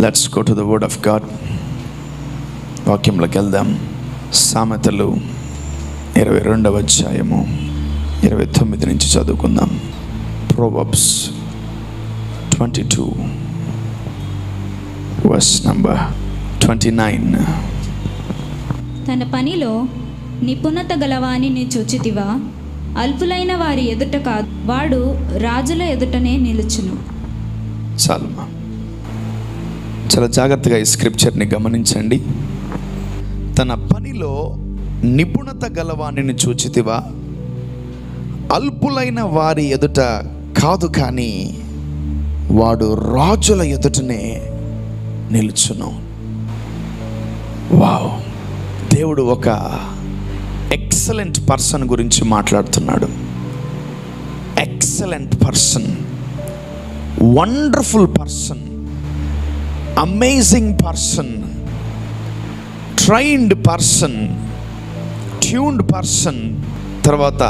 Let's go to the word of God. వాక్యంలోకి వెళ్దాం. సామెతలు 22వ అధ్యాయము 29 నుంచి చదువుకుందాం. Proverbs 22 verse number 29. తన పనిలో నిపుణత గలవానిని చూచితివా? అల్పులైన వారి ఎదుట కాదు, వాడు రాజుల ఎదుటనే నిలుచును. చాలమ్మా, చాలా జాగ్రత్తగా ఈ స్క్రిప్చర్ని గమనించండి. తన పనిలో నిపుణత గలవానిని చూచితివా? అల్పులైన వారి ఎదుట కాదు, కానీ వాడు రాజుల ఎదుటనే నిలుచును. వావ్! దేవుడు ఒక ఎక్సలెంట్ పర్సన్ గురించి మాట్లాడుతున్నాడు. Excellent person, wonderful person, amazing person, trained person, tuned person. తర్వాత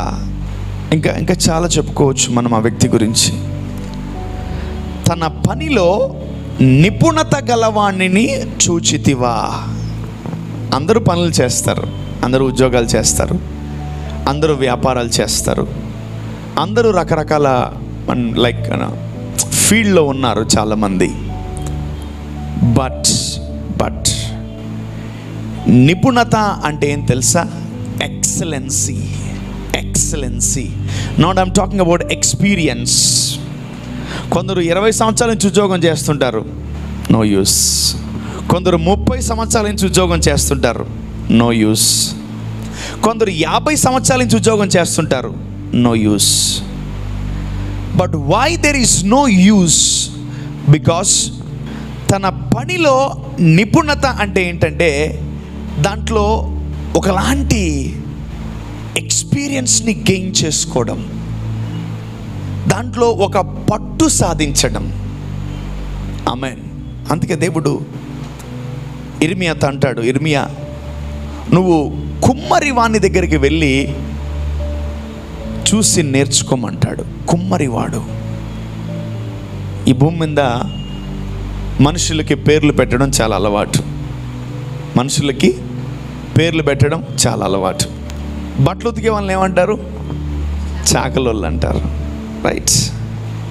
ఇంకా చాలా చెప్పుకోవచ్చు మనం ఆ వ్యక్తి గురించి. తన పనిలో నిపుణత గలవాణిని చూచితివా? అందరూ పనులు చేస్తారు, అందరూ ఉద్యోగాలు చేస్తారు, అందరూ వ్యాపారాలు చేస్తారు, అందరూ రకరకాల ఫీల్డ్లో ఉన్నారు చాలామంది. బట్ నిపుణత అంటే ఏం తెలుసా? Excellency. Not I'm talking about experience. కొందరు 20 సంవత్సరాల నుంచి ఉద్యోగం చేస్తుంటారు, నో యూస్. కొందరు 30 సంవత్సరాల నుంచి ఉద్యోగం చేస్తుంటారు, నో యూస్. కొందరు 50 సంవత్సరాల నుంచి ఉద్యోగం చేస్తుంటారు, no use. But why there is no use? Because తన పనిలో నిపుణత అంటే ఏంటంటే దాంట్లో ఒకలాంటి ఎక్స్పీరియన్స్ని గెయిన్ చేసుకోవడం, దాంట్లో ఒక పట్టు సాధించడం. ఆమేన్. అందుకే దేవుడు ఇర్మియాతో అంటాడు, ఇర్మియా, నువ్వు కుమ్మరి వాని దగ్గరికి వెళ్ళి చూసి నేర్చుకోమంటాడు. కుమ్మరివాడు. ఈ భూమి మీద మనుషులకి పేర్లు పెట్టడం చాలా అలవాటు. మనుషులకి పేర్లు పెట్టడం చాలా అలవాటు. బట్టలు ఉతికే వాళ్ళని ఏమంటారు? చాకలోళ్ళు అంటారు, రైట్?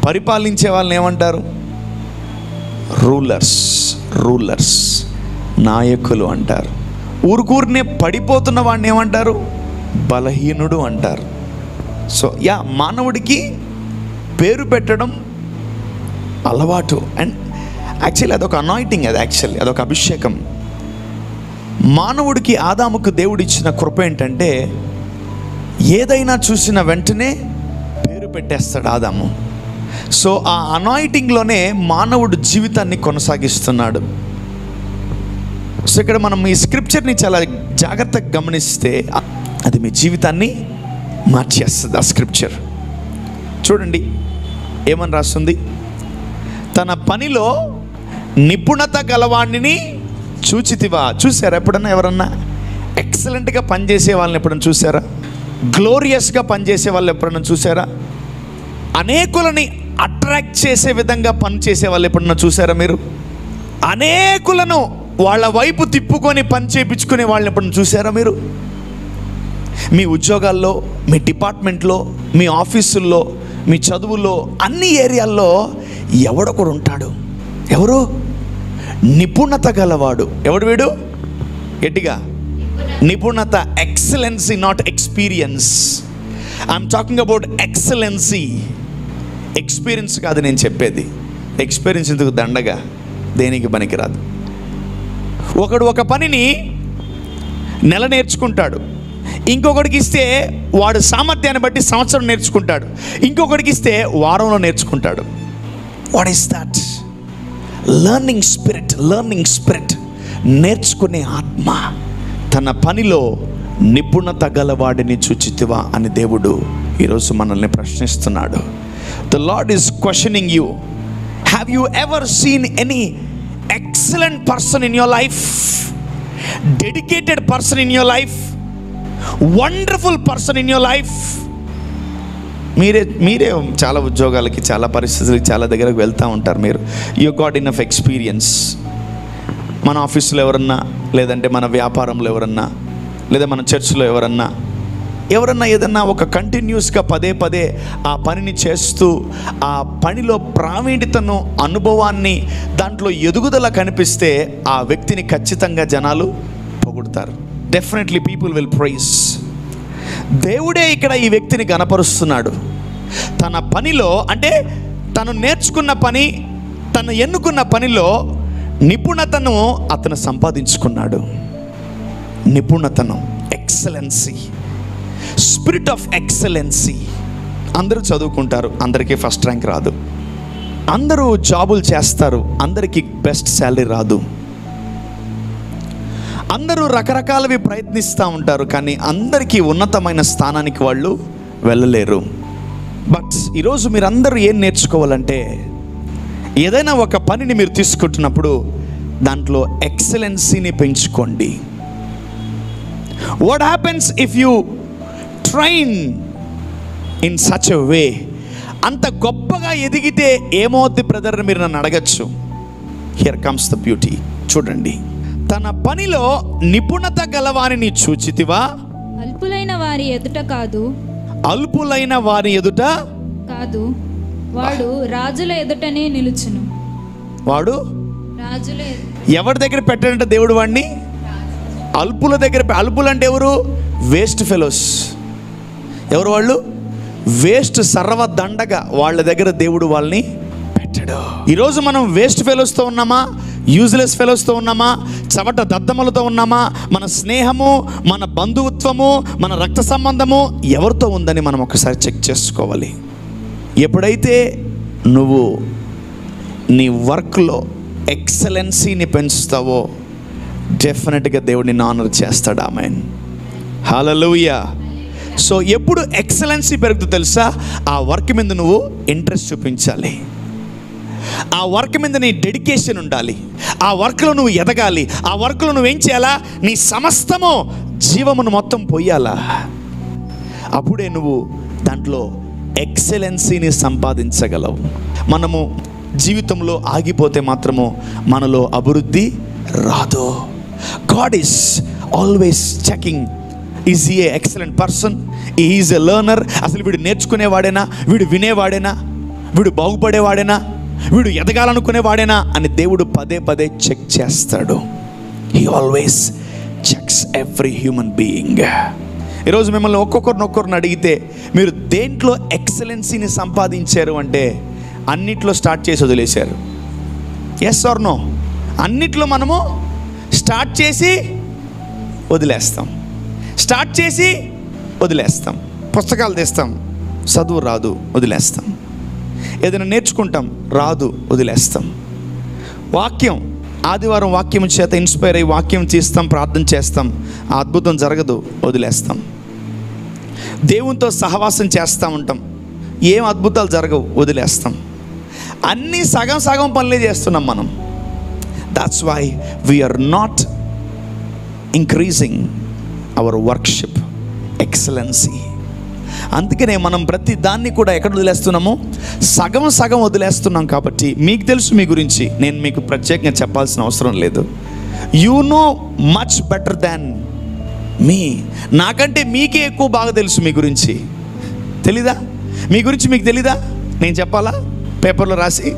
పరిపాలించే వాళ్ళని ఏమంటారు? రూలర్స్, నాయకులు అంటారు. ఊరుకూరినే పడిపోతున్న వాడిని ఏమంటారు? బలహీనుడు అంటారు. సో మానవుడికి పేరు పెట్టడం అలవాటు. అండ్ యాక్చువల్లీ అదొక అనాయింటింగ్, అదొక అభిషేకం. మానవుడికి, ఆదాముకు దేవుడు ఇచ్చిన కృప ఏంటంటే ఏదైనా చూసిన వెంటనే పేరు పెట్టేస్తాడు ఆదాము. సో ఆ అనాయింటింగ్లోనే మానవుడు జీవితాన్ని కొనసాగిస్తున్నాడు. సో ఇక్కడ మనం ఈ స్క్రిప్చర్ని చాలా జాగ్రత్తగా గమనిస్తే అది మీ జీవితాన్ని మార్చేస్తుంది. ఆ స్క్రిప్చర్ చూడండి ఏమని రాస్తుంది? తన పనిలో నిపుణత గలవాణ్ణిని చూచితివా? చూసారా ఎప్పుడన్నా? ఎవరన్నా ఎక్సలెంట్గా పనిచేసే వాళ్ళని ఎప్పుడన్నా చూసారా? గ్లోరియస్గా పనిచేసే వాళ్ళు ఎప్పుడన్నా చూసారా? అనేకులని అట్రాక్ట్ చేసే విధంగా పనిచేసే వాళ్ళు ఎప్పుడన్నా చూసారా మీరు? అనేకులను వాళ్ళ వైపు తిప్పుకొని పని చేయించుకునే వాళ్ళని ఎప్పుడన్నా చూసారా మీరు? మీ ఉద్యోగాల్లో, మీ డిపార్ట్మెంట్లో, మీ ఆఫీసుల్లో, మీ చదువుల్లో, అన్ని ఏరియాల్లో ఎవడొకడు ఉంటాడు. ఎవరు? నిపుణత గలవాడు. ఎవడు వీడు? గట్టిగా, నిపుణత. Excellency, not experience. I'm talking about excellency. Experience కాదు నేను చెప్పేది. ఎక్స్పీరియన్స్ ఎందుకు? దండగా, దేనికి పనికిరాదు. ఒకడు ఒక పనిని నెల నేర్చుకుంటాడు, ఇంకొకడికి ఇస్తే వాడు సామర్థ్యాన్ని బట్టి సంవత్సరం నేర్చుకుంటాడు, ఇంకొకడికి ఇస్తే వారంలో నేర్చుకుంటాడు. What is that? Learning spirit, నేర్చుకునే ఆత్మ. తన పనిలో నిపుణత గలవాడిని చూచితివా అని దేవుడు ఈరోజు మనల్ని ప్రశ్నిస్తున్నాడు. The Lord is questioning you. Have you ever seen any excellent person in your life, dedicated person in your life, wonderful person in your life? మీరే చాలా ఉద్యోగాలకి, చాలా పరిస్థితులకి, చాలా దగ్గరకు వెళ్తూ ఉంటారు. మీరు యూ గాట్ ఇనఫ్ ఎక్స్పీరియన్స్. మన ఆఫీసులో ఎవరన్నా, లేదంటే మన వ్యాపారంలో ఎవరన్నా, లేదా మన చర్చిలో ఎవరన్నా ఏదన్నా ఒక కంటిన్యూస్గా పదే పదే ఆ పనిని చేస్తూ ఆ పనిలో ప్రావీణ్యతను, అనుభవాన్ని, దాంట్లో ఎదుగుదల కనిపిస్తే ఆ వ్యక్తిని ఖచ్చితంగా జనాలు పొగుడుతారు. Definitely people will praise. దేవుడే ఇక్కడ ఈ వ్యక్తిని గణపరుస్తున్నాడు. తన పనిలో, అంటే తను నేర్చుకున్న పని, తను ఎన్నుకున్న పనిలో నిపుణతను అతను సంపాదించుకున్నాడు. నిపుణతను, ఎక్సలెన్సీ, స్పిరిట్ ఆఫ్ ఎక్సలెన్సీ. అందరూ చదువుకుంటారు, అందరికీ ఫస్ట్ ర్యాంక్ రాదు. అందరూ జాబులు చేస్తారు, అందరికీ బెస్ట్ శాలరీ రాదు. అందరూ రకరకాలవి ప్రయత్నిస్తూ ఉంటారు, కానీ అందరికీ ఉన్నతమైన స్థానానికి వాళ్ళు వెళ్ళలేరు. బట్ ఈరోజు మీరందరూ ఏం నేర్చుకోవాలంటే, ఏదైనా ఒక పనిని మీరు తీసుకుంటున్నప్పుడు దాంట్లో ఎక్సలెన్సీని పెంచుకోండి. What happens if you train in such a way? అంత గొప్పగా ఎదిగితే ఏమవుద్ది బ్రదర్ మీరు నన్ను అడగచ్చు. Here comes the beauty. చూడండి, తన పనిలో నిపుణత గలవారిని చూచితివా? అల్పులైన వారి ఎదుట కాదు. అల్పులైన వారి ఎదుట కాదు, వాడు రాజుల ఎదుటనే నిలుచును. వాడు రాజుల ఎవరి దగ్గర పెట్టాడంటే దేవుడు వాడిని? అల్పుల దగ్గర. అల్పులు అంటే ఎవరు? Waste fellows. ఎవరు వాళ్ళు? వేస్ట్, సర్వదండగా వాళ్ళ దగ్గర దేవుడు వాళ్ళని పెట్టాడు. ఈరోజు మనం వేస్ట్ ఫెలోస్తో ఉన్నామా? యూజ్లెస్ ఫెలోస్తో ఉన్నామా? చవట దద్దమ్మలతో ఉన్నామా? మన స్నేహము, మన బంధుత్వము, మన రక్త సంబంధము ఎవరితో ఉందని మనం ఒకసారి చెక్ చేసుకోవాలి. ఎప్పుడైతే నువ్వు నీ వర్క్లో ఎక్సలెన్సీని పెంచుతావో డెఫినెట్గా దేవుడు నిన్ను ఆనర్ చేస్తాడు. ఆమేన్, హల్లెలూయా. సో ఎప్పుడు ఎక్సలెన్సీ పెరుగుతుందో తెలుసా? ఆ వర్క్ మీద నువ్వు ఇంట్రెస్ట్ చూపించాలి, ఆ వర్క్ మీద నీ డెడికేషన్ ఉండాలి, ఆ వర్క్లో నువ్వు ఎదగాలి, ఆ వర్క్లో నువ్వేం చేయాలా? నీ సమస్తము, జీవమును మొత్తం పొయ్యాలా. అప్పుడే నువ్వు దాంట్లో ఎక్సలెన్సీని సంపాదించగలవు. మనము జీవితంలో ఆగిపోతే మాత్రము మనలో అభివృద్ధి రాదు. God is always checking, is a excellent person, is a learner. అసలు వీడు నేర్చుకునేవాడేనా? వీడు వినేవాడేనా? వీడు బాగుపడేవాడేనా? వీడు ఎదగాలనుకునేవాడేనా అని దేవుడు పదే పదే చెక్ చేస్తాడు. He always checks every human being. ఈరోజు మిమ్మల్ని ఒక్కొక్కరిని అడిగితే మీరు దేంట్లో ఎక్సలెన్సీని సంపాదించారు అంటే అన్నిట్లో స్టార్ట్ చేసి వదిలేశారు. Yes or no? అన్నిట్లో మనము స్టార్ట్ చేసి వదిలేస్తాం, స్టార్ట్ చేసి వదిలేస్తాం. పుస్తకాలు తెస్తాం, చదువు రాదు, వదిలేస్తాం. ఏదైనా నేర్చుకుంటాం, రాదు, వదిలేస్తాం. వాక్యం, ఆదివారం వాక్యం చేత ఇన్స్పైర్ అయ్యి వాక్యం తీస్తాం, ప్రార్థన చేస్తాం, ఆ అద్భుతం జరగదు, వదిలేస్తాం. దేవునితో సహవాసం చేస్తూ ఉంటాం, ఏం అద్భుతాలు జరగవు, వదిలేస్తాం. అన్నీ సగం సగం పనులే చేస్తున్నాం మనం. That's why we are not increasing our worship excellency. అందుకనే మనం ప్రతి దాన్ని కూడా ఎక్కడ వదిలేస్తున్నాము? సగం సగం వదిలేస్తున్నాం. కాబట్టి మీకు తెలుసు మీ గురించి, నేను మీకు ప్రత్యేకంగా చెప్పాల్సిన అవసరం లేదు. You know much better than me. నాకంటే మీకే ఎక్కువ బాగా తెలుసు మీ గురించి. తెలీదా? మీ గురించి మీకు తెలీదా? నేను చెప్పాలా పేపర్లో రాసి?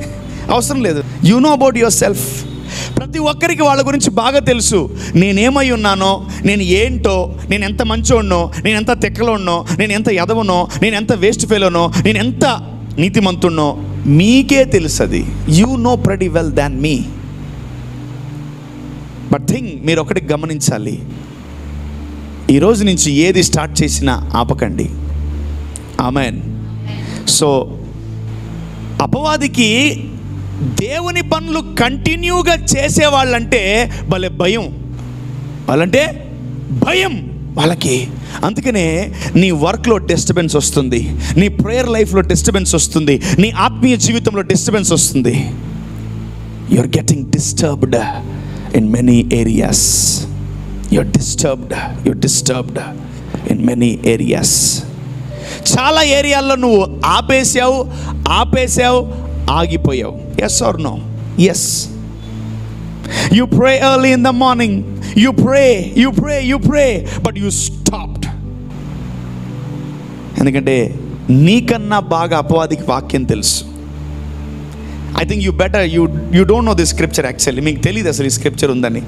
అవసరం లేదు. You know about your self. ప్రతి ఒక్కరికి వాళ్ళ గురించి బాగా తెలుసు. నేనేమై ఉన్నానో, నేను ఏంటో, నేను ఎంత మంచోడ్నో, నేను ఎంత తెక్కలోనో, నేను ఎంత ఎదవనో, నేను ఎంత వేస్ట్ ఫెలోనో, నేను ఎంత నీతిమంతున్నో మీకే తెలుసు. అది you know pretty well than me. But thing, మీరు ఒకటి గమనించాలి, ఈరోజు నుంచి ఏది స్టార్ట్ చేసినా ఆపకండి. ఆమెన్. సో అపవాదికి దేవుని పనులు కంటిన్యూగా చేసేవాళ్ళంటే భలే భయం. వాళ్ళంటే భయం వాళ్ళకి. అందుకనే నీ వర్క్లో డిస్టర్బెన్స్ వస్తుంది, నీ ప్రేయర్ లైఫ్లో డిస్టర్బెన్స్ వస్తుంది, నీ ఆత్మీయ జీవితంలో డిస్టర్బెన్స్ వస్తుంది. You are getting disturbed in many areas. you're disturbed in many areas. చాలా ఏరియాల్లో నువ్వు ఆపేసావు, ఆగిపోయావు. Yes or no? Yes. You pray early in the morning. You pray, but you stopped. ఎందుకంటే నీకన్నా బాగా అపవాదికి వాక్యం తెలుసు. I think you don't know this scripture actually. మీకు తెలియదు అసలు ఈ స్క్రిప్చర్ ఉందని.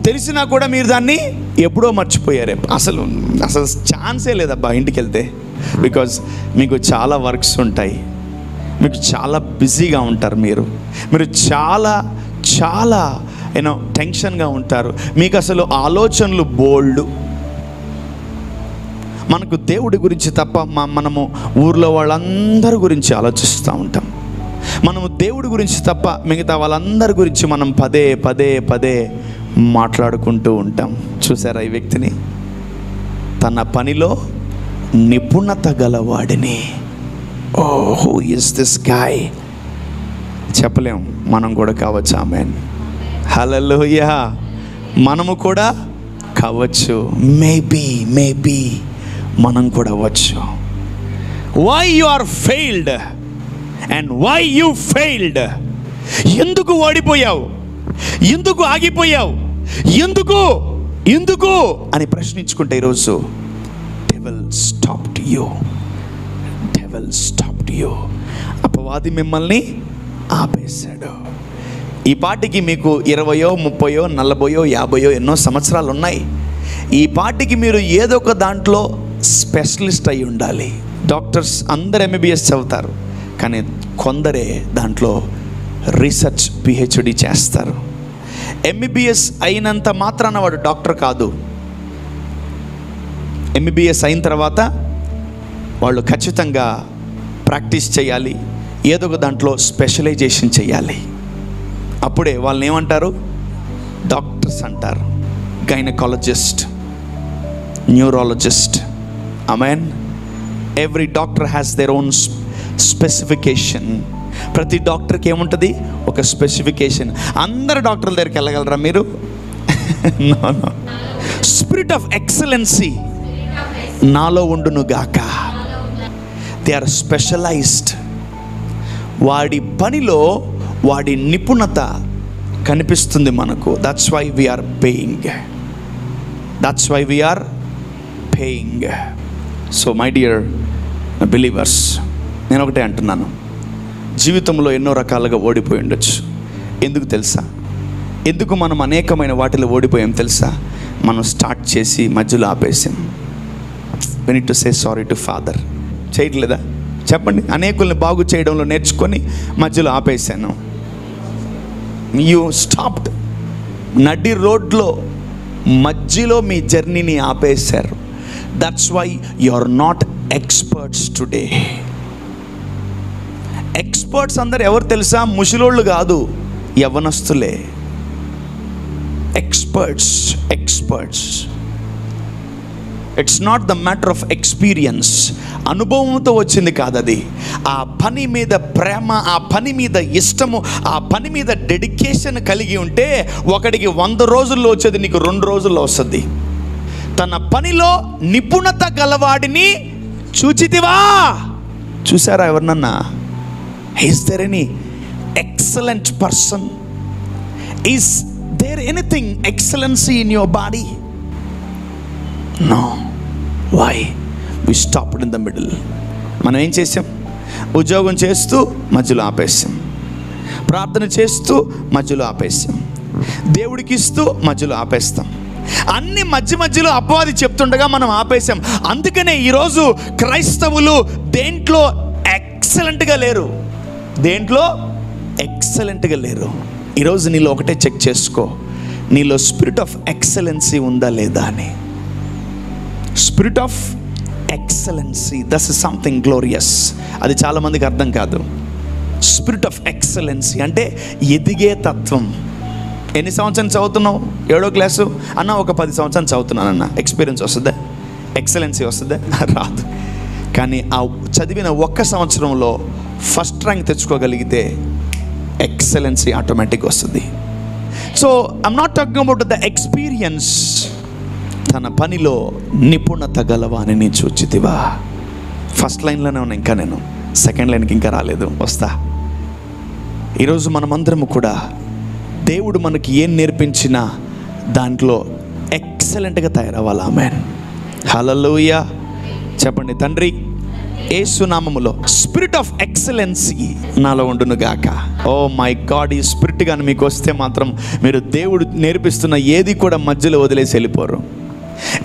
తెలిసినా కూడా మీరు దాన్ని ఎప్పుడో మర్చిపోయారే. అసలు ఛాన్సే లేదబ్బా ఇంటికి వెళ్తే. బికాజ్ మీకు చాలా వర్క్స్ ఉంటాయి, మీకు చాలా బిజీగా ఉంటారు, మీరు చాలా టెన్షన్గా ఉంటారు, మీకు అసలు ఆలోచనలు బోల్డ్. మనకు దేవుడి గురించి తప్ప మనము ఊర్లో వాళ్ళందరి గురించి ఆలోచిస్తూ ఉంటాం. మనము దేవుడి గురించి తప్ప మిగతా వాళ్ళందరి గురించి మనం పదే మాట్లాడుకుంటూ ఉంటాం. చూసారా ఈ వ్యక్తిని? తన పనిలో నిపుణత గలవాడిని. Who is this guy? చెప్పలేం. మనం కూడా కావచ్చు. ఆమేన్, హల్లెలూయా. మనము కూడా కావచ్చు. మేబీ మనం కూడా అవ్వచ్చు. Why you are failed and why you failed? ఎందుకు ఓడిపోయావు? ఎందుకు ఆగిపోయావు? ఎందుకు అని ప్రశ్నించుకుంటే ఈరోజు డెవిల్ స్టాప్డ్ యూ. అపవాది మిమ్మల్ని ఆపేశాడు. ఈ పాటికి మీకు 20, 30, 40, 50 ఎన్నో సంవత్సరాలు ఉన్నాయి. ఈ పాటికి మీరు ఏదో ఒక దాంట్లో స్పెషలిస్ట్ అయి ఉండాలి. డాక్టర్స్ అందరు MBBS చదువుతారు, కానీ కొందరే దాంట్లో రీసెర్చ్ PhD చేస్తారు. MBBS అయినంత మాత్రాన వాడు డాక్టర్ కాదు. MBBS అయిన తర్వాత వాళ్ళు ఖచ్చితంగా ప్రాక్టీస్ చేయాలి, ఏదో ఒక దాంట్లో స్పెషలైజేషన్ చేయాలి. అప్పుడే వాళ్ళని ఏమంటారు? డాక్టర్స్ అంటారు. Gynaecologist, neurologist. Amen. Every doctor has their own specification. ప్రతి డాక్టర్కి ఏముంటుంది? ఒక స్పెసిఫికేషన్. అందరు డాక్టర్ల దగ్గరికి వెళ్ళగలరా మీరు? నో. స్పిరిట్ ఆఫ్ ఎక్సలెన్సీ నాలో ఉండును గాక. They are specialised. వాడి పనిలో వాడి నిపుణత కనిపిస్తుంది మనకు. That's why we are paying. So my dear believers, నేను ఒకటే అంటున్నాను, జీవితంలో ఎన్నో రకాలుగా ఓడిపోయి ఉండొచ్చు. ఎందుకు తెలుసా? ఎందుకు మనం అనేకమైన వాటిలో ఓడిపోయాం తెలుసా? మనం స్టార్ట్ చేసి మధ్యలో ఆపేసాం. we need to say sorry to father. చేయట్లేదా? చెప్పండి. అనేకుల్ని బాగు చేయడంలో నేర్చుకొని మధ్యలో ఆపేసాను. You stopped. నడి రోడ్లో మధ్యలో మీ జర్నీని ఆపేశారు. That's why you are not experts today. Experts అందరు ఎవరు తెలుసా? ముసలోళ్ళు కాదు, యవ్వనస్తులే experts. It's not the matter of experience. అనుభవంతో వచ్చింది కాదు అది. ఆ పని మీద ప్రేమ, ఆ పని మీద ఇష్టము, ఆ పని మీద డెడికేషన్ కలిగి ఉంటే ఒకడికి 100 రోజుల్లో వచ్చేది నీకు 2 రోజుల్లో వస్తుంది. తన పనిలో నిపుణత గలవాడిని చూచితివా? చూసారా ఎవరినన్నా? Is there any excellent person? Is there anything excellency in your body? No. Why? We stopped in the middle. మనం ఏం చేసాం? ఉద్యోగం చేస్తూ మధ్యలో ఆపేసాం, ప్రార్థన చేస్తూ మధ్యలో ఆపేసాం, దేవుడికి ఇస్తూ మధ్యలో ఆపేస్తాం. అన్ని మధ్యలో అపవాది చెప్తుండగా మనం ఆపేసాం. అందుకనే ఈరోజు క్రైస్తవులు దేంట్లో ఎక్సలెంట్గా లేరు. ఈరోజు నీలో ఒకటే చెక్ చేసుకో, నీలో స్పిరిట్ ఆఫ్ ఎక్సలెన్సీ ఉందా లేదా అని. Spirit of excellency, that's something glorious. అది చాలామందికి అర్థం కాదు. స్పిరిట్ ఆఫ్ ఎక్సలెన్సీ అంటే ఎదిగే తత్వం. ఎన్ని సంవత్సరాలు చదువుతున్నావు? 7వ క్లాసు అన్న, ఒక 10 సంవత్సరాలు చదువుతున్నానన్న. ఎక్స్పీరియన్స్ వస్తుందా? ఎక్సలెన్సీ వస్తుందా? రాదు. కానీ ఆ చదివిన 1 సంవత్సరంలో ఫస్ట్ ర్యాంక్ తెచ్చుకోగలిగితే ఎక్సలెన్సీ ఆటోమేటిక్ వస్తుంది. So I'm not talking about the experience. తన పనిలో నిపుణత గలవాని చూచితివా? ఫస్ట్ లైన్లోనే ఉన్నా, ఇంకా నేను సెకండ్ లైన్కి ఇంకా రాలేదు, వస్తా. ఈరోజు మనమందరము కూడా దేవుడు మనకి ఏం నేర్పించినా దాంట్లో ఎక్సలెంట్గా తయారవ్వాలి. ఆమేన్. హల్లెలూయా. చెప్పండి, తండ్రి యేసు నామములో స్పిరిట్ ఆఫ్ ఎక్సలెన్సీ నాలో ఉండును గాక. ఓ మై గాడ్, ఈ స్పిరిట్ కానీ మీకు వస్తే మాత్రం మీరు దేవుడు నేర్పిస్తున్న ఏది కూడా మధ్యలో వదిలేసి వెళ్ళిపోరు.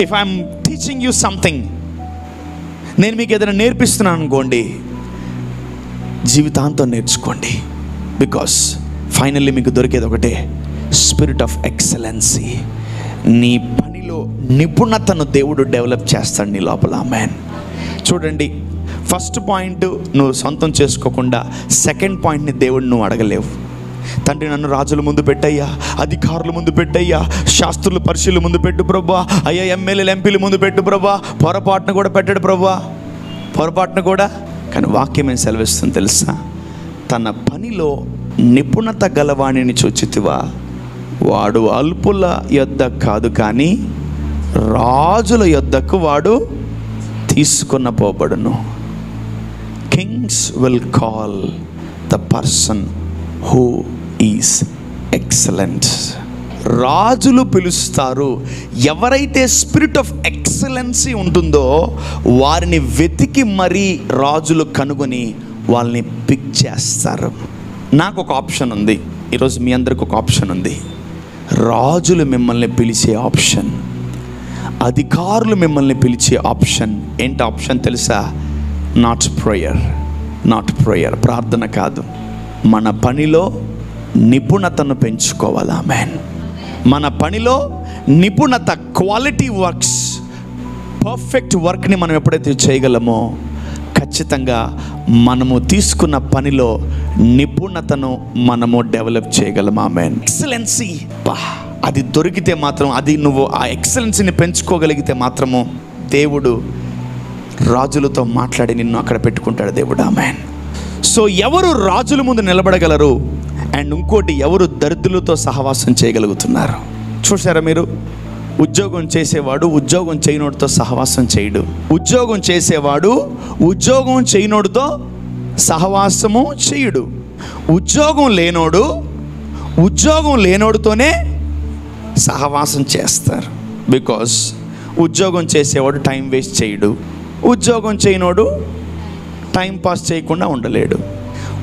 If I'm teaching you something, నేను మీకు ఏదైనా నేర్పిస్తున్నాను అనుకోండి, జీవితాంతం నేర్చుకోండి. బికాస్ ఫైనల్లీ మీకు దొరికేది ఒకటే, స్పిరిట్ ఆఫ్ ఎక్సలెన్సీ. నీ పనిలో నిపుణతను దేవుడు డెవలప్ చేస్తాడు నీ లోపల. ఆమేన్. చూడండి, ఫస్ట్ పాయింట్ నువ్వు సొంతం చేసుకోకుండా సెకండ్ పాయింట్ని దేవుడు నువ్వు అడగలేవు. తండ్రి, నన్ను రాజుల ముందు పెట్టయ్యా, అధికారుల ముందు పెట్టయ్యా, శాస్త్రులు పరిశీలు ముందు పెట్టు ప్రభా, అయ్యా ఎమ్మెల్యేలు ఎంపీల ముందు పెట్టు ప్రభా. పొరపాటును కూడా పెట్టాడు ప్రభా, పొరపాటును కూడా. కానీ వాక్యం ఏం సెలవిస్తుంది తెలుసా? తన పనిలో నిపుణత గలవాణిని చూచితివా, వాడు అల్పుల యొద్ద కాదు కానీ రాజుల యొద్దకు వాడు తీసుకున్న పోబడును. Kings will call the person who is excellent. రాజులు పిలుస్తారు. ఎవరైతే స్పిరిట్ ఆఫ్ ఎక్సలెన్సీ ఉంటుందో వారిని వెతికి మరీ రాజులు కనుగొని వాళ్ళని పిక్ చేస్తారు. నాకు ఒక ఆప్షన్ ఉంది, ఈరోజు మీ అందరికి ఒక ఆప్షన్ ఉంది. రాజులు మిమ్మల్ని పిలిచే ఆప్షన్, అధికారులు మిమ్మల్ని పిలిచే ఆప్షన్. ఏంటి ఆప్షన్ తెలుసా? నాట్ ప్రేయర్, నాట్ ప్రేయర్, ప్రార్థన కాదు. మన పనిలో నిపుణతను పెంచుకోవాలి. ఆమేన్. మన పనిలో నిపుణత, క్వాలిటీ వర్క్స్, పర్ఫెక్ట్ వర్క్ని మనం ఎప్పుడైతే చేయగలమో ఖచ్చితంగా మనము తీసుకున్న పనిలో నిపుణతను మనము డెవలప్ చేయగలం. ఆమేన్. ఎక్సలెన్సీ అది దొరికితే మాత్రం, అది నువ్వు ఆ ఎక్సలెన్సీని పెంచుకోగలిగితే మాత్రము దేవుడు రాజులతో మాట్లాడి నిన్ను అక్కడ పెట్టుకుంటాడు దేవుడు. ఆమేన్. సో ఎవరు రాజుల ముందు నిలబడగలరు? అండ్ ఇంకోటి, ఎవరు దరిద్రులతో సహవాసం చేయగలుగుతున్నారు? చూసారా మీరు? ఉద్యోగం చేసేవాడు ఉద్యోగం చేయనోడితో సహవాసం చేయడు. ఉద్యోగం చేసేవాడు ఉద్యోగం చేయనోడితో సహవాసము చేయుడు. ఉద్యోగం లేనోడితోనే సహవాసం చేస్తారు. బికాస్ ఉద్యోగం చేసేవాడు టైం వేస్ట్ చేయడు, ఉద్యోగం చేయనోడు టైం పాస్ చేయకుండా ఉండలేడు.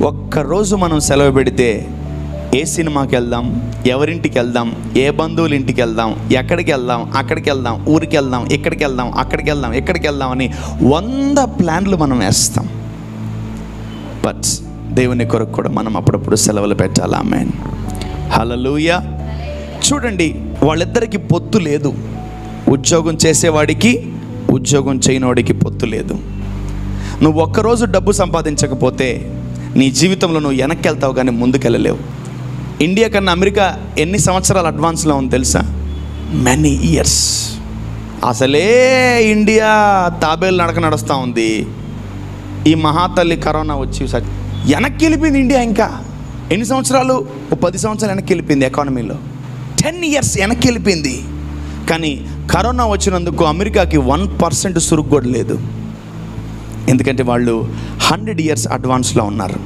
ఒక్కరోజు మనం సెలవు పెడితే ఏ సినిమాకి వెళ్దాం, ఎవరింటికి వెళ్దాం, ఏ బంధువుల ఇంటికి వెళ్దాం, ఎక్కడికి వెళ్దాం, అక్కడికి వెళ్దాం, ఊరికి వెళ్దాం, ఇక్కడికి వెళ్దాం, అక్కడికి వెళ్దాం, ఎక్కడికి వెళ్దాం అని 100 ప్లాన్లు మనం వేస్తాం. బట్ దేవుని కొరకు కూడా మనం అప్పుడప్పుడు సెలవులు పెట్టాలి. ఆమేన్. హల్లెలూయా. చూడండి, వాళ్ళిద్దరికి పొత్తు లేదు. ఉద్యోగం చేసేవాడికి ఉద్యోగం చేయనోడికి పొత్తు లేదు. నువ్వు ఒక్కరోజు డబ్బు సంపాదించకపోతే నీ జీవితంలో నువ్వు వెనక్కి వెళ్తావు కానీ ముందుకెళ్ళలేవు. ఇండియా కన్నా అమెరికా ఎన్ని సంవత్సరాలు అడ్వాన్స్లో ఉంది తెలుసా? Many years. అసలే ఇండియా తాబేలు నడక నడుస్తూ ఉంది. ఈ మహాతల్లి కరోనా వచ్చి వెనక్కి వెళ్ళిపోయింది ఇండియా. ఇంకా ఎన్ని సంవత్సరాలు? 10 సంవత్సరాలు వెనక్కి వెళ్ళిపోయింది ఎకానమీలో. 10 ఇయర్స్ వెనక్కి వెళ్ళిపోయింది. కానీ కరోనా వచ్చినందుకు అమెరికాకి 1% సురుగు కూడా లేదు. ఎందుకంటే వాళ్ళు 100 ఇయర్స్ అడ్వాన్స్లో ఉన్నారు.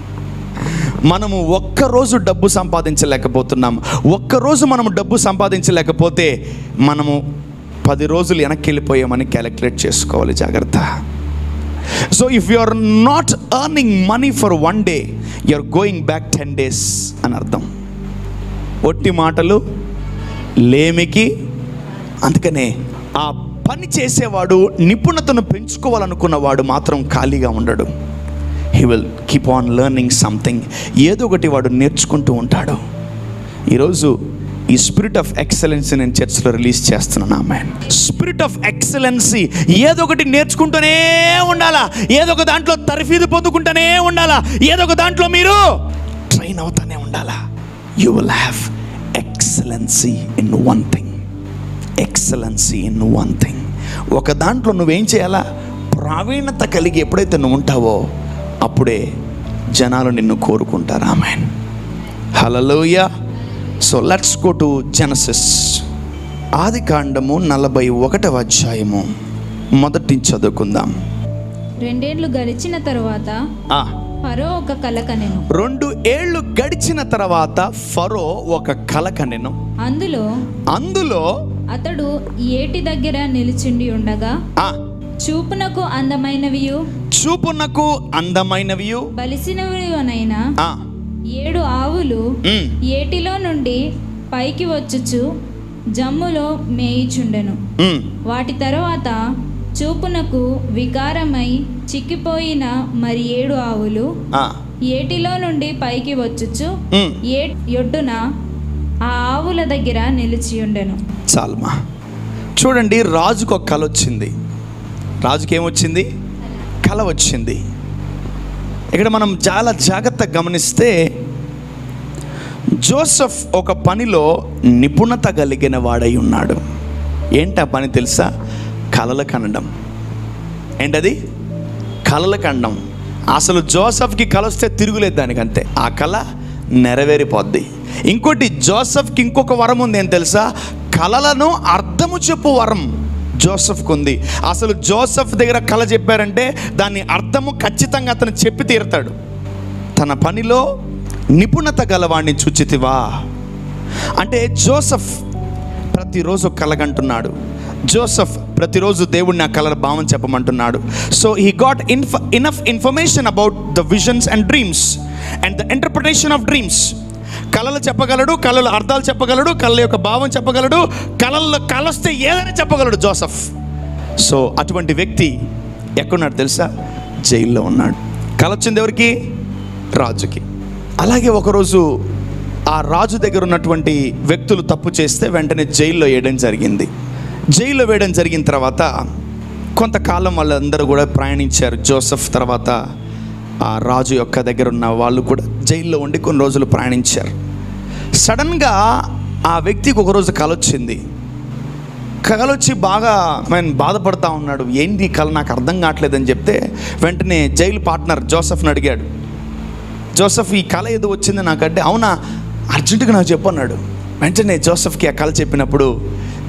మనము ఒక్కరోజు డబ్బు సంపాదించలేకపోతున్నాం. ఒక్కరోజు మనము డబ్బు సంపాదించలేకపోతే మనము 10 రోజులు వెనక్కి వెళ్ళిపోయామని క్యాలిక్యులేట్ చేసుకోవాలి. జాగ్రత్త. So if you are not earning money for 1 day, you are going back 10 days అని అర్థం. ఒట్టి మాటలు లేమికి. అందుకనే ఆ పని చేసేవాడు, నిపుణతను పెంచుకోవాలనుకున్నవాడు మాత్రం ఖాళీగా ఉండడు. He will keep on learning something. ఏదో ఒకటి వాడు నేర్చుకుంటూ ఉంటాడు. ఈరోజు ఈ స్పిరిట్ ఆఫ్ ఎక్సలెన్సీ నేను చర్చ్లో రిలీజ్ చేస్తున్నాను. ఆమేన్. స్పిరిట్ ఆఫ్ ఎక్సలెన్సీ, ఏదో ఒకటి నేర్చుకుంటూనే ఉండాలా, ఏదో ఒక దాంట్లో తర్ఫీదు పొందుకుంటూనే ఉండాలా, ఏదో ఒక దాంట్లో మీరు ట్రైన్ అవుతానే ఉండాలా. You will have excellency in one thing. Excellency in one thing. ఒక దాంట్లో నువ్వేం చేయాలా? ప్రావీణ్యత కలిగి ఎప్పుడైతే నువ్వు ఉంటావో అప్పుడే జనాలు నిన్ను కోరుకుంటారు. ఆమేన్. హల్లెలూయా. So let's go to Genesis. ఆదికాండము 41వ అధ్యాయము మొదటి నుంచి చదువుకుందాం. 2 ఏళ్ళు గడిచిన తరువాత ఫరో ఒక కల కనెను. 2 ఏళ్ళు గడిచిన తర్వాత ఫరో ఒక కల కనెను. అందులో అతడు ఏటి దగ్గర నిలిచిండి ఉండగా చూపునకు అందమైనవియు బలిసినవియునైన 7 ఆవులు ఏటిలో నుండి పైకి వచ్చుచు జమ్ములో మేయిచుండెను. వాటి తరువాత చూపునకు వికారమై చిక్కిపోయిన మరి 7 ఆవులు ఏటిలో నుండి పైకి వచ్చుచు యొడ్డున ఆ ఆవుల దగ్గర నిలిచి ఉండెను. చాలమా, చూడండి, రాజుకు ఒక కల వచ్చింది. రాజుకి ఏమొచ్చింది? కల వచ్చింది. ఇక్కడ మనం చాలా జాగ్రత్తగా గమనిస్తే జోసెఫ్ ఒక పనిలో నిపుణత కలిగిన వాడై ఉన్నాడు. ఏంటి ఆ పని తెలుసా? కలలు కనడం. ఏంటది? కలలు కనడం. అసలు జోసెఫ్కి కల వస్తే తిరుగులేదు దానికి, అంతే. ఆ కళ నెరవేరిపోద్ది. ఇంకోటి, జోసెఫ్కి ఇంకొక వరం ఉంది. ఏం తెలుసా? కలలను అర్థము చెప్పు వరం జోసెఫ్కి ఉంది. అసలు జోసెఫ్ దగ్గర కళ చెప్పారంటే దాన్ని అర్థము ఖచ్చితంగా అతను చెప్పి తీరుతాడు. తన పనిలో నిపుణత గలవాడిని చూచితివా అంటే జోసెఫ్ ప్రతిరోజు కలగంటున్నాడు. జోసెఫ్ ప్రతిరోజు దేవుడిని ఆ కలల భావం చెప్పమంటున్నాడు. So he got enough information about the visions and dreams and the interpretation of dreams. కళలు చెప్పగలడు, కళల అర్థాలు చెప్పగలడు, కళల యొక్క భావం చెప్పగలడు, కళల్లో కలొస్తే ఏదైనా చెప్పగలడు జోసెఫ్. సో అటువంటి వ్యక్తి ఎక్కడున్నాడు తెలుసా? జైల్లో ఉన్నాడు. కళ వచ్చింది ఎవరికి? రాజుకి. అలాగే ఒకరోజు ఆ రాజు దగ్గర ఉన్నటువంటి వ్యక్తులు తప్పు చేస్తే వెంటనే జైల్లో వేయడం జరిగింది. జైల్లో వేయడం జరిగిన తర్వాత కొంతకాలం వాళ్ళందరూ కూడా ప్రయాణించారు. జోసెఫ్ తర్వాత ఆ రాజు యొక్క దగ్గర ఉన్న వాళ్ళు కూడా జైల్లో ఉండి కొన్ని రోజులు ప్రయాణించారు. సడన్గా ఆ వ్యక్తికి ఒకరోజు కల వచ్చింది. కల వచ్చి బాగా బాధపడతా ఉన్నాడు. ఏంటి కళ, నాకు అర్థం కావట్లేదని చెప్తే వెంటనే జైలు పార్ట్నర్ జోసెఫ్ని అడిగాడు. జోసెఫ్, ఈ కళ ఏదో వచ్చింది నాకంటే. అవునా, అర్జెంటుగా నాకు చెప్పు అన్నాడు. వెంటనే జోసెఫ్కి ఆ కళ చెప్పినప్పుడు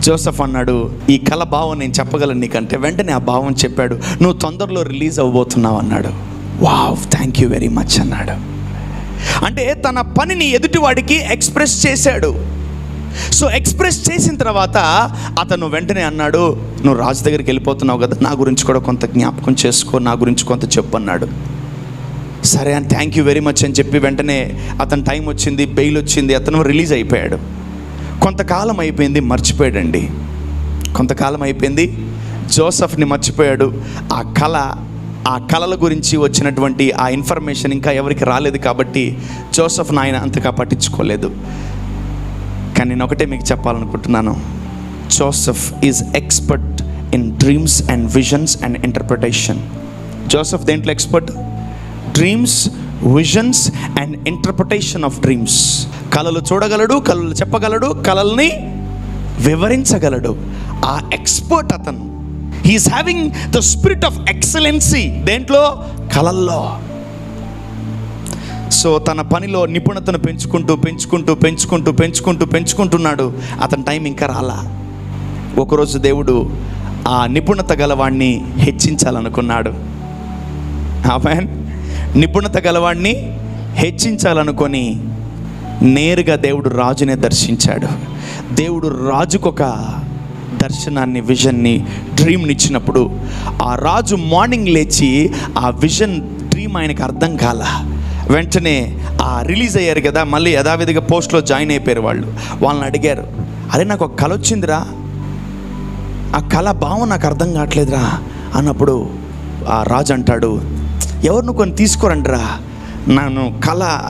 జోసెఫ్ అన్నాడు, ఈ కళ భావం నేను చెప్పగలను నీకంటే. వెంటనే ఆ భావం చెప్పాడు. నువ్వు తొందరలో రిలీజ్ అవ్వబోతున్నావు అన్నాడు. Wow, thank you very much అన్నాడు. అంటే తన పనిని ఎదుటివాడికి ఎక్స్ప్రెస్ చేశాడు. సో ఎక్స్ప్రెస్ చేసిన తర్వాత అతను వెంటనే అన్నాడు, నువ్వు రాజు దగ్గరికి వెళ్ళిపోతున్నావు కదా, నా గురించి కూడా కొంత జ్ఞాపకం చేసుకో, నా గురించి కొంత చెప్పు అన్నాడు. సరే అని థ్యాంక్ యూ వెరీ మచ్ అని చెప్పి వెంటనే అతను టైం వచ్చింది, బెయిల్ వచ్చింది, అతను రిలీజ్ అయిపోయాడు. కొంతకాలం అయిపోయింది, మర్చిపోయాడండి. కొంతకాలం అయిపోయింది, జోసెఫ్ని మర్చిపోయాడు. ఆ కళల గురించి వచ్చినటువంటి ఆ ఇన్ఫర్మేషన్ ఇంకా ఎవరికి రాలేదు కాబట్టి జోసెఫ్ని ఆయన అంతగా పట్టించుకోలేదు. కానీ నేను ఒకటే మీకు చెప్పాలనుకుంటున్నాను, Joseph is expert in dreams and visions and interpretation. Joseph దేంట్లో expert? Dreams, visions and interpretation of dreams. కళలు చూడగలడు, కళలు చెప్పగలడు, కళల్ని వివరించగలడు. ఆ ఎక్స్పర్ట్ అతను. He is having the spirit of excellency. దేంట్లో? కళల్లో. సో తన పనిలో నిపుణతను పెంచుకుంటున్నాడు. అతని టైం ఇంకా రాలా. ఒకరోజు దేవుడు ఆ నిపుణత గలవాడిని హెచ్చించాలనుకున్నాడు. ఆమేన్. నిపుణత గలవాడిని హెచ్చించాలనుకొని నేరుగా దేవుడు రాజునే దర్శించాడు. దేవుడు రాజుకొక దర్శనాన్ని, విజన్ని, డ్రీమ్ని ఇచ్చినప్పుడు ఆ రాజు మార్నింగ్ లేచి ఆ విజన్, డ్రీమ్ ఆయనకు అర్థం కాల. వెంటనే ఆ రిలీజ్ అయ్యారు కదా, మళ్ళీ యథావిధిగా పోస్ట్లో జాయిన్ అయిపోయారు. వాళ్ళని అడిగారు, అరే నాకు ఒక కళ వచ్చిందిరా, ఆ కళ భావం నాకు అర్థం కావట్లేదురా అన్నప్పుడు ఆ రాజు అంటాడు, ఎవరిని కొన్ని తీసుకోరండిరా,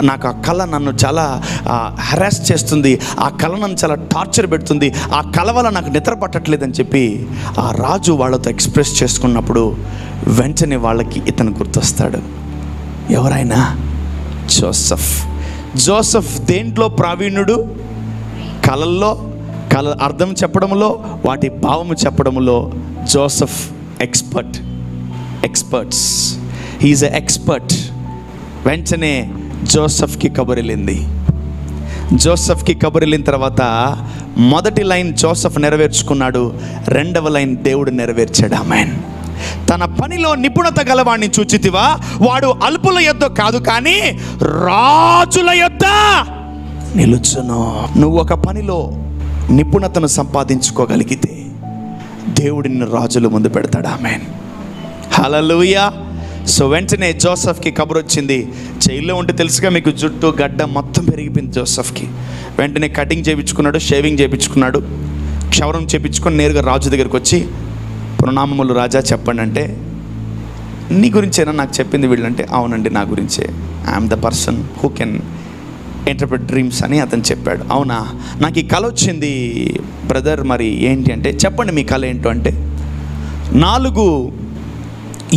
నాకు ఆ కళ నన్ను చాలా హెరాస్ చేస్తుంది, ఆ కళ నన్ను చాలా టార్చర్ పెడుతుంది, ఆ కళ వల్ల నాకు నిద్ర పట్టట్లేదని చెప్పి ఆ రాజు వాళ్ళతో ఎక్స్ప్రెస్ చేసుకున్నప్పుడు వెంటనే వాళ్ళకి ఇతను గుర్తొస్తాడు. ఎవరైనా? జోసెఫ్ దేంట్లో ప్రావీణ్యుడు? కళల్లో, కళ అర్థం చెప్పడంలో, వాటి భావము చెప్పడంలో జోసెఫ్ ఎక్స్పర్ట్స్. హీఈస్ ఎ ఎక్స్పర్ట్. వెంటనే జోసెఫ్కి కబురెళ్ళిన తర్వాత మొదటి లైన్ జోసెఫ్ నెరవేర్చుకున్నాడు, రెండవ లైన్ దేవుడు నెరవేర్చాడు. ఆమేన్. తన పనిలో నిపుణత గలవాడిని చూచితివా, వాడు అల్పుల యొద్ద కాదు కానీ రాజుల యొద్ద నిలుచును. నువ్వు ఒక పనిలో నిపుణతను సంపాదించుకోగలిగితే దేవుడు నిన్ను రాజుల ముందు పెడతాడు. ఆమేన్, హల్లెలూయా. సో వెంటనే జోసెఫ్కి కబురు వచ్చింది. జైల్లో ఉంటే తెలుసుగా మీకు, జుట్టు గడ్డ మొత్తం పెరిగిపోయింది జోసెఫ్కి. వెంటనే కటింగ్ చేయించుకున్నాడు, షేవింగ్ చేయించుకున్నాడు, క్షౌరం చేయించుకొని నేరుగా రాజు దగ్గరికి వచ్చి, ప్రణామములు రాజా చెప్పండి అంటే, నీ గురించేనా నాకు చెప్పింది వీళ్ళంటే, అవునండి నా గురించే, I'm the person who can interpret dreams అని అతను చెప్పాడు. అవునా, నాకు ఈ కళ వచ్చింది బ్రదర్, మరి ఏంటి అంటే, చెప్పండి మీ కళ ఏంటో అంటే,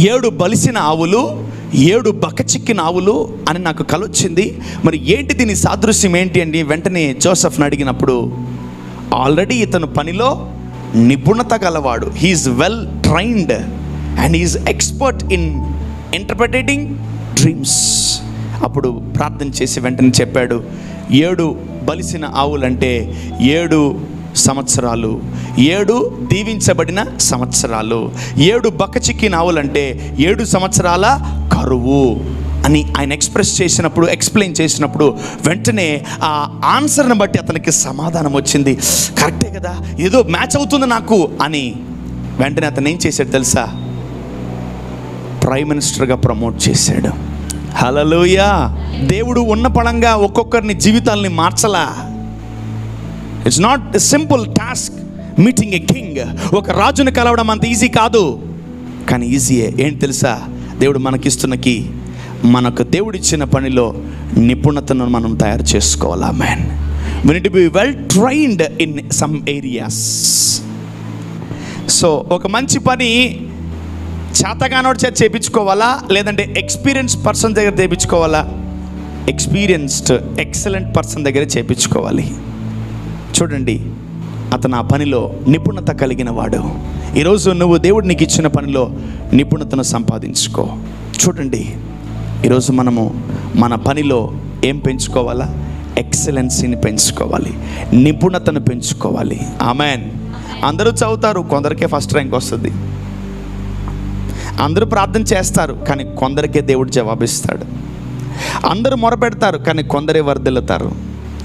7 బలిసిన ఆవులు 7 బక్కచిక్కిన ఆవులు అని నాకు కళ వచ్చింది, మరి ఏంటి దీని సాదృశ్యం ఏంటి అండి? వెంటనే జోసెఫ్ని అడిగినప్పుడు, ఆల్రెడీ ఇతను పనిలో నిపుణత గలవాడు, he's well trained and he's expert in interpreting dreams. అప్పుడు ప్రార్థన చేసి వెంటనే చెప్పాడు, 7 బలిసిన ఆవులంటే 7 సంవత్సరాలు, 7 దీవించబడిన సంవత్సరాలు, 7 బక్కచిక్కిన ఆవులంటే 7 సంవత్సరాల కరువు అని ఆయన ఎక్స్ప్లెయిన్ చేసినప్పుడు వెంటనే ఆ ఆన్సర్ని బట్టి అతనికి సమాధానం వచ్చింది. కరెక్టే కదా, ఏదో మ్యాచ్ అవుతుంది నాకు అని. వెంటనే అతను ఏం చేశాడు తెలుసా? ప్రైమ్ మినిస్టర్గా ప్రమోట్ చేశాడు. హల్లెలూయా. దేవుడు ఉన్న పళంగా ఒక్కొక్కరిని జీవితాలని మార్చలా. It's not a simple task meeting a king. ఒక రాజుని కలవడం అంత ఈజీ కాదు, కానీ ఈజీయే. ఏంటి తెలుసా? దేవుడు మనకిస్తున్న కీ, మనకు దేవుడిచ్చిన పనిలో నిపుణతను మనం తయారు చేసుకోవాలి. ఆమేన్. We need to be well trained in some areas. So ఒక మంచి పని చేతగానోడి చేత చేయించుకోవాలా, లేదంటే ఎక్స్పీరియన్స్ పర్సన్ దగ్గర చేయించుకోవాలా? ఎక్స్పీరియన్స్డ్ ఎక్సలెంట్ పర్సన్ దగ్గర చేయించుకోవాలి. చూడండి, అతను ఆ పనిలో నిపుణత కలిగిన వాడు. ఈరోజు నువ్వు దేవుడు నీకు ఇచ్చిన పనిలో నిపుణతను సంపాదించుకో. చూడండి, ఈరోజు మనము మన పనిలో ఏం పెంచుకోవాలా? ఎక్సలెన్సీని పెంచుకోవాలి, నిపుణతను పెంచుకోవాలి. ఆమెన్. అందరూ చదువుతారు, కొందరికే ఫస్ట్ ర్యాంక్ వస్తుంది. అందరూ ప్రార్థన చేస్తారు, కానీ కొందరికే దేవుడు జవాబిస్తాడు. అందరూ మొరపెడతారు, కానీ కొందరే వర్ధిల్లుతారు.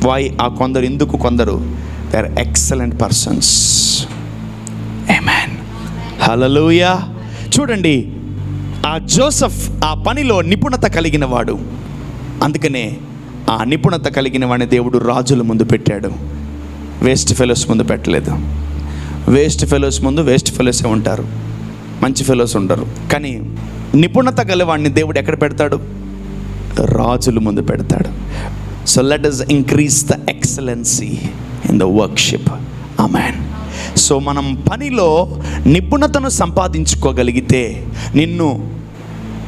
వై? ఆ కొందరు ఎందుకు? కొందరు దే ఆర్ ఎక్సలెంట్ పర్సన్స్. ఆమేన్, హల్లెలూయా. చూడండి, ఆ జోసెఫ్ ఆ పనిలో నిపుణత కలిగిన వాడు. అందుకనే ఆ నిపుణత కలిగిన వాడిని దేవుడు రాజుల ముందు పెట్టాడు, వేస్ట్ ఫెలోస్ ముందు పెట్టలేదు. వేస్ట్ ఫెలోస్ ముందు వేస్ట్ ఫెలోసే ఉంటారు, మంచి ఫెలోస్ ఉండరు. కానీ నిపుణత గలవాడిని దేవుడు ఎక్కడ పెడతాడు? రాజుల ముందు పెడతాడు. So let us increase the excellency in the workship. Amen. So మనం పనిలో నిపుణతను సంపాదించుకోగలిగితే నిన్ను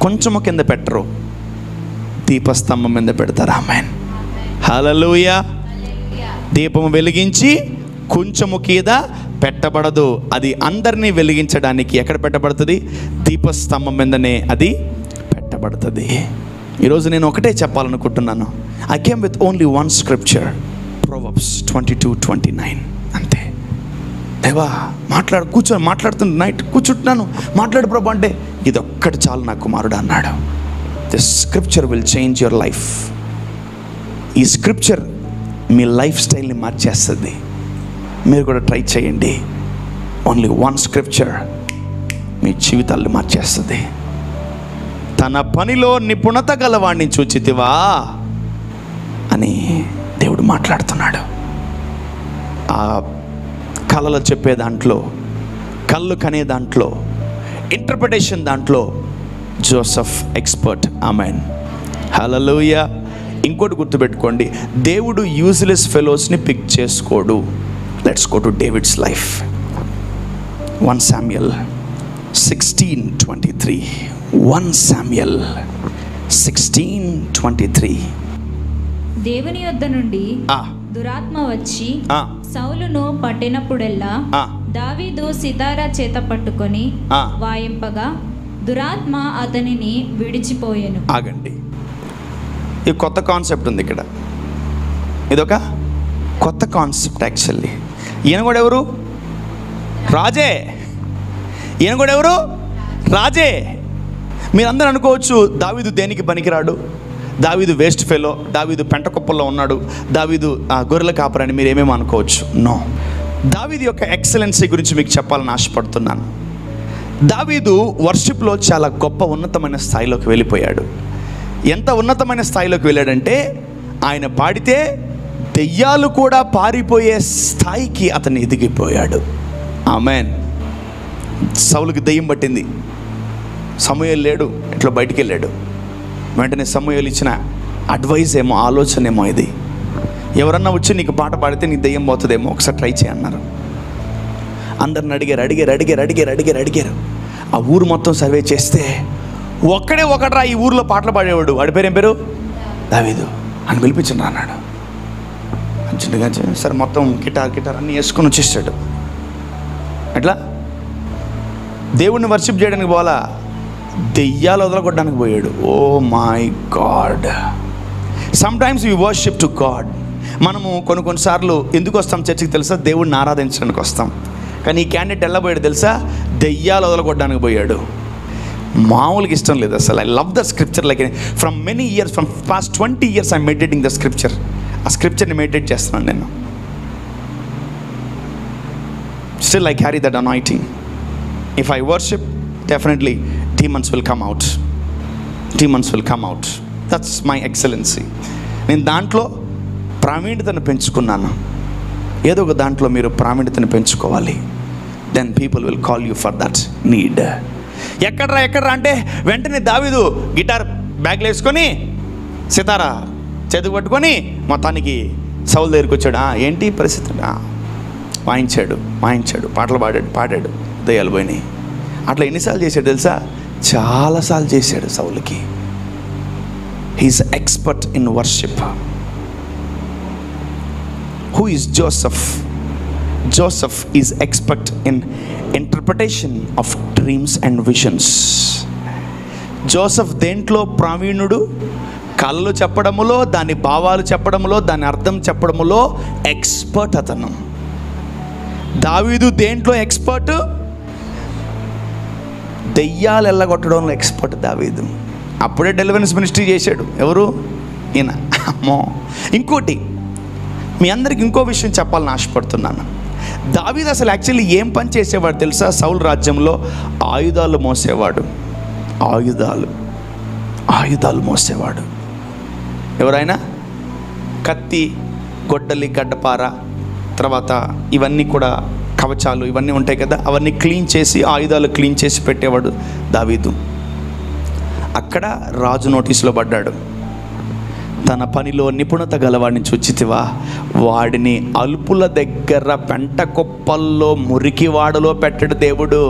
కొంచెము కింద పెట్టరు, దీపస్తంభం మీద పెడతారు. ఆమేన్, హల్లెలూయా. దీపము వెలిగించి కొంచెము కింద పెట్టబడదు, అది అందరినీ వెలిగించడానికి ఎక్కడ పెట్టబడుతుంది? దీపస్తంభం మీదనే అది పెట్టబడుతుంది. ఈరోజు నేను ఒకటే చెప్పాలనుకుంటున్నాను. I came with only one scripture, Proverbs 22:29. అంతే. దేవా మాట్లాడుతున్న నైట్ కూర్చుంటున్నాను, మాట్లాడు ప్రభు అంటే, ఇది ఒక్కటి చాలు నా కుమారుడు అన్నాడు. This scripture will change your life. ఈ స్క్రిప్చర్ మీ లైఫ్ స్టైల్ని మార్చేస్తుంది. మీరు కూడా ట్రై చేయండి. ఓన్లీ వన్ స్క్రిప్చర్ మీ జీవితాలను మార్చేస్తుంది. తన పనిలో నిపుణత గలవాడిని చూచితివా అని దేవుడు మాట్లాడుతున్నాడు. ఆ కళలు చెప్పే దాంట్లో, కళ్ళు కనే దాంట్లో, ఇంటర్ప్రిటేషన్ దాంట్లో జోసెఫ్ ఎక్స్పర్ట్. ఆమేన్, హల్లెలూయా. ఇంకోటి గుర్తుపెట్టుకోండి, దేవుడు యూజ్లెస్ ఫెలోస్ని పిక్ చేసుకోడు. Let's go to David's life. 1 Samuel 16:23. 1 Samuel 16:23. దేవుని యొద్ద నుండి దురాత్మ వచ్చి సౌలును పట్టినప్పుడెల్లా దావీదు సితారా చేత పట్టుకొని వాయింపగా దురాత్మ అతనిని విడిచిపోయెను. ఆగండి, ఈ కొత్త కాన్సెప్ట్ ఉంది ఇక్కడ. ఇదొక కొత్త కాన్సెప్ట్. యాక్చువల్లీ ఈయన కూడా ఎవరు? రాజే. ఈయన కూడా ఎవరు? రాజే. మీరందరూ అనుకోవచ్చు దావీదు దేనికి పనికిరాడు, దావీదు వేస్ట్ ఫెలో, దావీదు పెంటకుప్పల్లో ఉన్నాడు, దావీదు గొర్రెల కాపరని మీరు ఏమేమో అనుకోవచ్చు. నో, దావీదు యొక్క ఎక్సలెన్సీ గురించి మీకు చెప్పాలని ఆశపడుతున్నాను. దావీదు వర్షిప్లో చాలా గొప్ప ఉన్నతమైన స్థాయిలోకి వెళ్ళిపోయాడు. ఎంత ఉన్నతమైన స్థాయిలోకి వెళ్ళాడంటే ఆయన పాడితే దెయ్యాలు కూడా పారిపోయే స్థాయికి అతను ఎదిగిపోయాడు. ఆమేన్. సౌలుకి దెయ్యం పట్టింది, సమూయేలు లేడు, ఇట్లా బయటికి వెళ్ళాడు. వెంటనే సమూయేలు ఇచ్చిన అడ్వైజ్ ఏమో, ఆలోచన ఏమో ఇది, ఎవరన్నా వచ్చి నీకు పాట పాడితే నీకు దెయ్యం పోతుందేమో, ఒకసారి ట్రై చేయన్నారు. అందరిని అడిగారు. ఆ ఊరు మొత్తం సర్వే చేస్తే ఒక్కడే ఒకట్రా ఈ ఊర్లో పాటలు పాడేవాడు. వాడి పేరు ఏం పేరు? దావీదు అని పిలిపించండి అన్నాడు. అర్జెంటుగా సరే మొత్తం గిటార్ అన్నీ వేసుకొని వచ్చేసాడు. ఎట్లా దేవుణ్ణి వర్షిప్ చేయడానికి పోవాలా, దెయ్యాలు వదలగొట్టడానికి పోయాడు. Oh my God. Sometimes we worship to God. మనము కొన్నిసార్లు ఎందుకు వస్తాం చర్చికి తెలుసా? దేవుడిని ఆరాధించడానికి వస్తాం. కానీ ఈ క్యాండిడేట్ ఎలా పోయాడు తెలుసా? దెయ్యాలు వదలగొట్టడానికి పోయాడు. మామూలుగా ఇష్టం లేదు అసలు. I love the scripture. Like from many years, from past 20 years I meditating the scripture. ఆ స్క్రిప్చర్ని మెడిటేట్ చేస్తున్నాను నేను. Still I carry that anointing. If I worship, definitely demons will come out. That's my excellency. నేను దాంట్లో ప్రావీణ్యతను పెంచుకున్నాను. ఏదో ఒక దాంట్లో మీరు ప్రావీణ్యతను పెంచుకోవాలి. Then people will call you for that need. ఎక్కడ్రా అంటే వెంటనే దావీదు గిటార్ బ్యాగ్లో వేసుకొని సితారా చేతికి పట్టుకొని మొత్తానికి సౌలు దగ్గరికి వచ్చాడు. ఏంటి పరిస్థితి? వాయించాడు, పాటలు పాడాడు. దయ్యాలు పోయినాయి. అట్లా ఎన్నిసార్లు చేశాడు తెలుసా? చాలాసార్లు చేశాడు సౌలుకి. He is expert in worship. Who is Joseph? Joseph is expert in interpretation of dreams and visions. Joseph దేంట్లో ప్రావీణుడు? కళ్ళు చెప్పడములో, దాని భావాలు చెప్పడములో, దాని అర్థం చెప్పడములో ఎక్స్పర్ట్ అతను. దావీదు దేంట్లో ఎక్స్పర్ట్? దెయ్యాలు ఎల్లగొట్టడంలో ఎక్స్పర్ట్ దావీదు. అప్పుడే డెలివరెన్స్ మినిస్ట్రీ చేశాడు. ఎవరు? ఈయన. అమ్మో. ఇంకోటి మీ అందరికి ఇంకో విషయం చెప్పాలని ఆశపడుతున్నాను. దావీదు అసలు యాక్చువల్లీ ఏం పని చేసేవాడు తెలుసా? సౌలు రాజ్యంలో ఆయుధాలు మోసేవాడు. ఆయుధాలు మోసేవాడు. ఎవరైనా కత్తి, గొడ్డలి, గడ్డపార, తర్వాత ఇవన్నీ కూడా కవచాలు ఇవన్నీ ఉంటాయి కదా, అవన్నీ క్లీన్ చేసి, ఆయుధాలు క్లీన్ చేసి పెట్టేవాడు దావీదు. అక్కడ రాజు నోటీసులో పడ్డాడు. తన పనిలో నిపుణత గలవాడిని చూచితివా, వాడిని అల్పుల దగ్గర పెంట కుప్పల్లో మురికివాడలో పెట్టడు దేవుడు,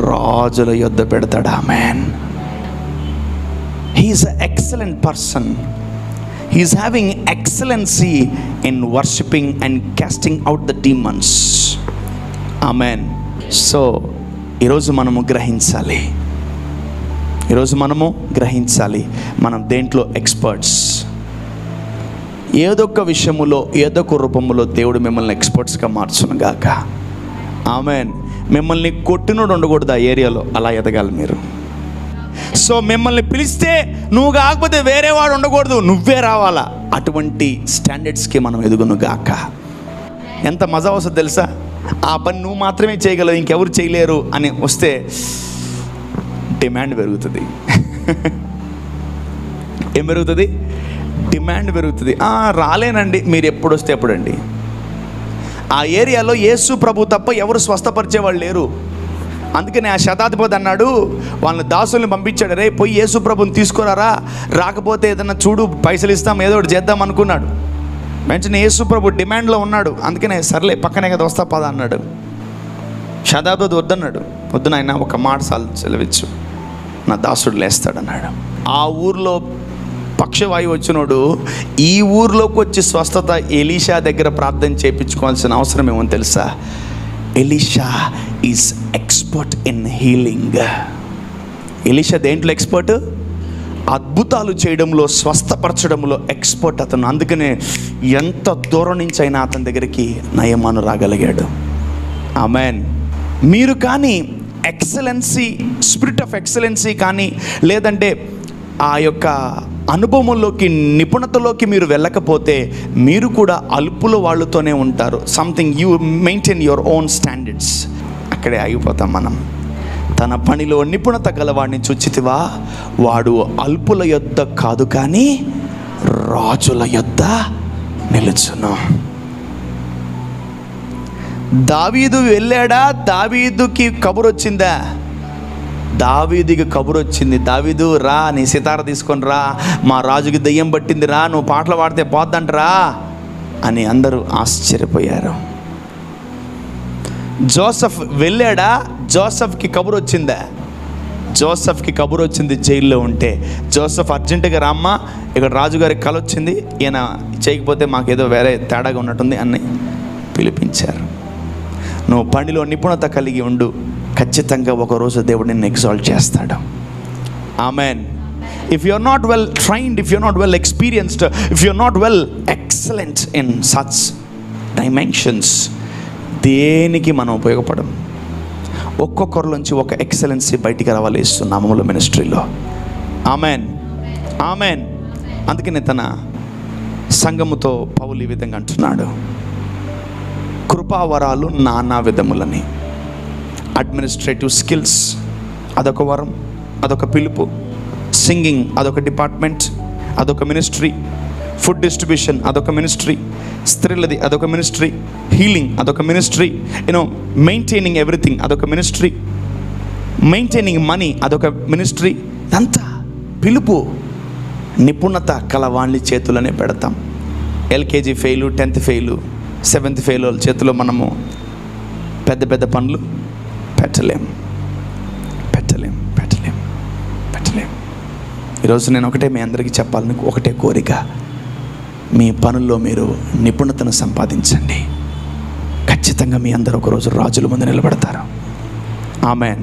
రాజుల యొద్ద పెడతాడు. ఆమేన్. He is a excellent person. He is having excellency in worshipping and casting out the demons. Amen. So ఈరోజు మనము గ్రహించాలి మనం దేంట్లో ఎక్స్పర్ట్స్. ఏదొక్క విషయములో, ఏదొక రూపములో దేవుడు మిమ్మల్ని ఎక్స్పర్ట్స్గా మార్చును గాక. ఆమేన్. మిమ్మల్ని కొట్టినోడు ఉండకూడదు ఆ ఏరియాలో, అలా ఎదగాలి మీరు. సో మిమ్మల్ని పిలిస్తే నువ్వు కాకపోతే వేరేవాడు ఉండకూడదు, నువ్వే రావాలా. అటువంటి స్టాండర్డ్స్కి మనం ఎదుగును గాక. ఎంత మజా వస్తుంది తెలుసా? ఆ పని నువ్వు మాత్రమే చేయగలవు, ఇంకెవరు చేయలేరు అని వస్తే డిమాండ్ పెరుగుతుంది. ఏం పెరుగుతుంది? డిమాండ్ పెరుగుతుంది. రాలేనండి, మీరు ఎప్పుడు వస్తే ఎప్పుడండి. ఆ ఏరియాలో యేసు ప్రభు తప్ప ఎవరు స్వస్థపరిచేవాళ్ళు లేరు. అందుకని ఆ శతాధిపతి అన్నాడు, వాళ్ళని దాసుల్ని పంపించాడు, రే పోయి యేసు ప్రభుని తీసుకురారా, రాకపోతే ఏదన్నా చూడు పైసలు ఇస్తాం, ఏదో ఒకటి చేద్దాం అనుకున్నాడు. వెంటనే యేసు ప్రభు డిమాండ్లో ఉన్నాడు. అందుకనే సర్లే పక్కనే కదా వస్తా పద అన్నాడు. శతాధిపతి వద్దన్నాడు. వద్దు నాయన, ఒక మాట సెలవిచ్చు, నా దాసుడు లేస్తాడన్నాడు. ఆ ఊర్లో పక్షవాయువు వచ్చినోడు ఈ ఊర్లోకి వచ్చి స్వస్థత ఎలీషా దగ్గర ప్రార్థన చేయించుకోవాల్సిన అవసరం ఏమో తెలుసా? Elisha is expert in healing. Elisha దేంట్లో ఎక్స్పర్ట్? అద్భుతాలు చేయడంలో, స్వస్థపరచడంలో ఎక్స్పర్ట్ అతను. అందుకనే ఎంత దూరం నుంచి అయినా అతని దగ్గరికి నయమాను రాగలిగాడు. ఆమేన్. మీరు కానీ ఎక్సలెన్సీ, స్పిరిట్ ఆఫ్ ఎక్సలెన్సీ కానీ, లేదంటే ఆ యొక్క అనుభవంలోకి, నిపుణతలోకి మీరు వెళ్ళకపోతే మీరు కూడా అల్పుల వాళ్ళతోనే ఉంటారు. Something you maintain your own standards. అక్కడే ఆగిపోతాం మనం. తన పనిలో నిపుణత గలవాడిని చూచితివా, వాడు అల్పుల యొద్ద కాదు కానీ రాజుల యొద్ద నిలుచును. దావీదు వెళ్ళాడా? దావీదుకి కబురు వచ్చిందా? దావీదుకి కబురు వచ్చింది. దావీదు రా, నీ సితార తీసుకొని రా, మా రాజుకి దయ్యం పట్టింది రా, నువ్వు పాటలు పాడితే పోద్దంటరా అని అందరూ ఆశ్చర్యపోయారు. జోసెఫ్ వెళ్ళాడా? జోసెఫ్కి కబురు వచ్చిందా? జోసెఫ్కి కబురు వచ్చింది జైల్లో ఉంటే. జోసెఫ్ అర్జెంటుగా రామ్మా, ఇక్కడ రాజుగారికి కల వచ్చింది, ఈయన చేయకపోతే మాకేదో వేరే తేడాగా ఉన్నట్టుంది అని పిలిపించారు. నువ్వు పనిలో నిపుణత కలిగి ఉండు, ఖచ్చితంగా ఒకరోజు దేవుడు నిన్ను ఎగ్జాల్ట్ చేస్తాడు. Amen. If you are not well trained, if you are not well experienced, if you are not well excellent in such dimensions, దేనికి మనం ఉపయోగపడం. ఒక్కొక్కరిలోంచి ఒక ఎక్సలెన్సీ బయటికి రావాలి యేసునామములో మినిస్ట్రీలో. Amen, amen. అందుకనే తన సంఘముతో పౌలు ఈ విధంగా అంటున్నాడు, కృపావరాలు నానా విధములని. అడ్మినిస్ట్రేటివ్ స్కిల్స్ అదొక వరం, అదొక పిలుపు. సింగింగ్ అదొక డిపార్ట్మెంట్, అదొక మినిస్ట్రీ. ఫుడ్ డిస్ట్రిబ్యూషన్ అదొక మినిస్ట్రీ. స్త్రీలది అదొక మినిస్ట్రీ. హీలింగ్ అదొక మినిస్ట్రీ. మెయింటైనింగ్ ఎవ్రీథింగ్ అదొక మినిస్ట్రీ. మెయింటైనింగ్ మనీ అదొక మినిస్ట్రీ. అంతా పిలుపు. నిపుణత కలవాళ్ళ చేతులనే పెడతాం. LKG fail, 10th fail, 7th fail వాళ్ళ చేతిలో మనము పెద్ద పెద్ద పనులు పెట్టలేం. ఈరోజు నేను ఒకటే మీ అందరికీ చెప్పాలని, ఒకటే కోరిక, మీ పనుల్లో మీరు నిపుణతను సంపాదించండి. ఖచ్చితంగా మీ అందరూ ఒకరోజు రాజుల ముందు నిలబడతారు. ఆమెన్.